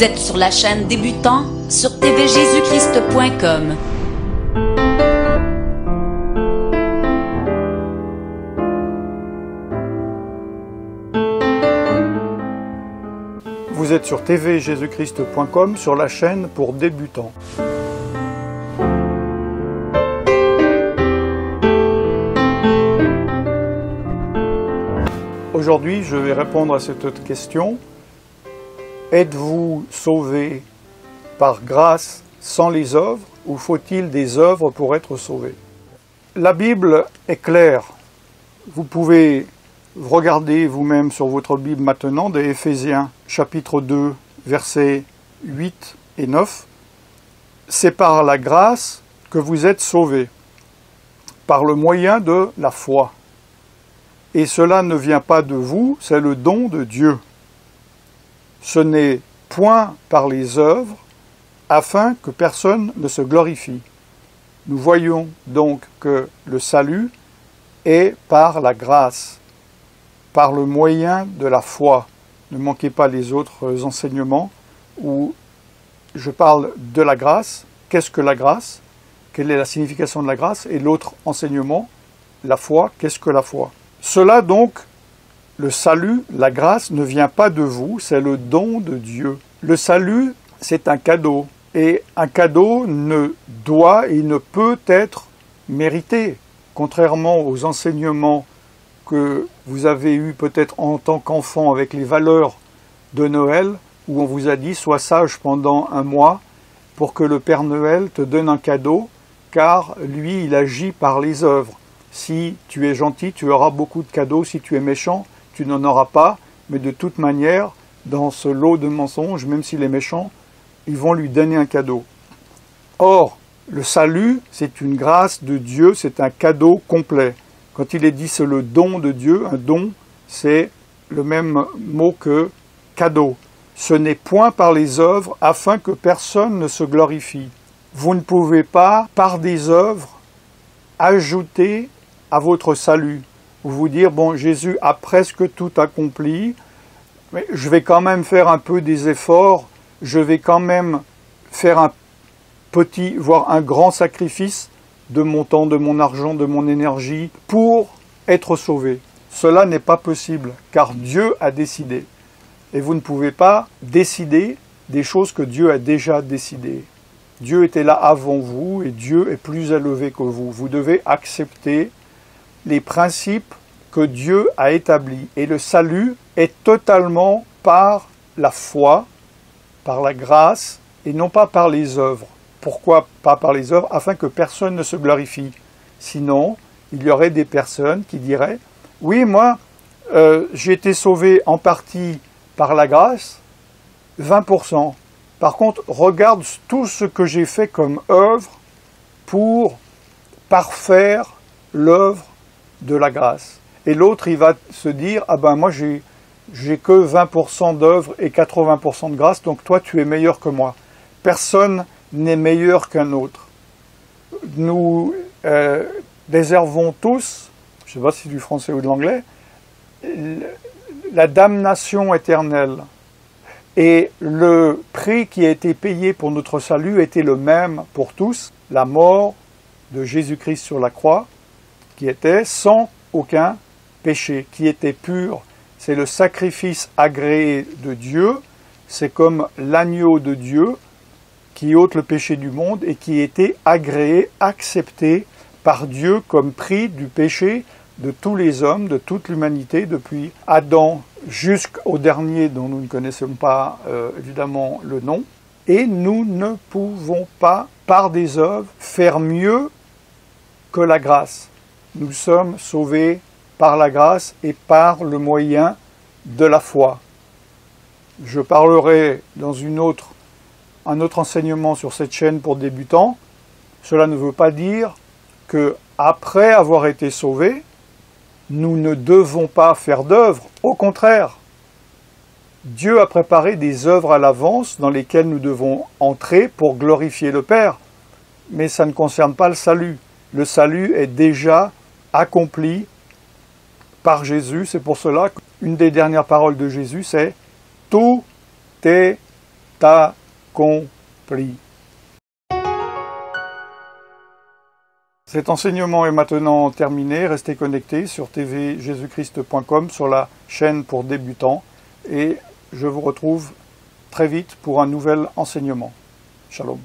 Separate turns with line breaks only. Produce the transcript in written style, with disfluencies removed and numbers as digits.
Vous êtes sur la chaîne Débutant sur tvjésuschrist.com.
Vous êtes sur tvjésuschrist.com sur la chaîne pour débutants. Aujourd'hui, je vais répondre à cette autre question. Êtes-vous sauvé par grâce sans les œuvres ou faut-il des œuvres pour être sauvé? La Bible est claire. Vous pouvez regarder vous-même sur votre Bible maintenant des Éphésiens chapitre 2 versets 8 et 9. C'est par la grâce que vous êtes sauvés, par le moyen de la foi. Et cela ne vient pas de vous, c'est le don de Dieu. Ce n'est point par les œuvres, afin que personne ne se glorifie. Nous voyons donc que le salut est par la grâce, par le moyen de la foi. Ne manquez pas les autres enseignements où je parle de la grâce. Qu'est-ce que la grâce? Quelle est la signification de la grâce? Et l'autre enseignement, la foi, qu'est-ce que la foi? Cela donc, le salut, la grâce ne vient pas de vous, c'est le don de Dieu. Le salut, c'est un cadeau. Et un cadeau ne doit et ne peut être mérité. Contrairement aux enseignements que vous avez eus peut-être en tant qu'enfant avec les valeurs de Noël, où on vous a dit « Sois sage pendant un mois pour que le Père Noël te donne un cadeau, car lui, il agit par les œuvres. Si tu es gentil, tu auras beaucoup de cadeaux. Si tu es méchant, tu n'en auras pas. Mais de toute manière, dans ce lot de mensonges, même s'il est méchant, ils vont lui donner un cadeau. » Or, le salut, c'est une grâce de Dieu, c'est un cadeau complet. Quand il est dit c'est le don de Dieu, un don, c'est le même mot que cadeau. Ce n'est point par les œuvres, afin que personne ne se glorifie. Vous ne pouvez pas, par des œuvres, ajouter à votre salut. Vous dire, bon, Jésus a presque tout accompli, mais je vais quand même faire un peu des efforts, je vais quand même faire un petit, voire un grand sacrifice de mon temps, de mon argent, de mon énergie, pour être sauvé. Cela n'est pas possible, car Dieu a décidé. Et vous ne pouvez pas décider des choses que Dieu a déjà décidées. Dieu était là avant vous, et Dieu est plus élevé que vous. Vous devez accepter les principes que Dieu a établis. Et le salut est totalement par la foi, par la grâce, et non pas par les œuvres. Pourquoi pas par les œuvres? Afin que personne ne se glorifie. Sinon, il y aurait des personnes qui diraient « Oui, moi, j'ai été sauvé en partie par la grâce, 20%. Par contre, regarde tout ce que j'ai fait comme œuvre pour parfaire l'œuvre de la grâce. » Et l'autre, il va se dire « Ah ben moi, j'ai que 20% d'œuvre et 80% de grâce, donc toi, tu es meilleur que moi. » Personne n'est meilleur qu'un autre. Nous déservons tous, je ne sais pas si c'est du français ou de l'anglais, la damnation éternelle. Et le prix qui a été payé pour notre salut était le même pour tous, la mort de Jésus-Christ sur la croix, qui était sans aucun péché, qui était pur. C'est le sacrifice agréé de Dieu, c'est comme l'agneau de Dieu qui ôte le péché du monde et qui était agréé, accepté par Dieu comme prix du péché de tous les hommes, de toute l'humanité, depuis Adam jusqu'au dernier dont nous ne connaissons pas évidemment le nom. Et nous ne pouvons pas, par des œuvres, faire mieux que la grâce. Nous sommes sauvés par la grâce et par le moyen de la foi. Je parlerai dans un autre enseignement sur cette chaîne pour débutants. Cela ne veut pas dire que après avoir été sauvés, nous ne devons pas faire d'œuvres. Au contraire, Dieu a préparé des œuvres à l'avance dans lesquelles nous devons entrer pour glorifier le Père. Mais ça ne concerne pas le salut. Le salut est déjà accompli par Jésus. C'est pour cela qu'une des dernières paroles de Jésus, c'est « Tout est accompli. Cet enseignement est maintenant terminé. Restez connectés sur tvjesuschrist.com sur la chaîne pour débutants et je vous retrouve très vite pour un nouvel enseignement. Shalom.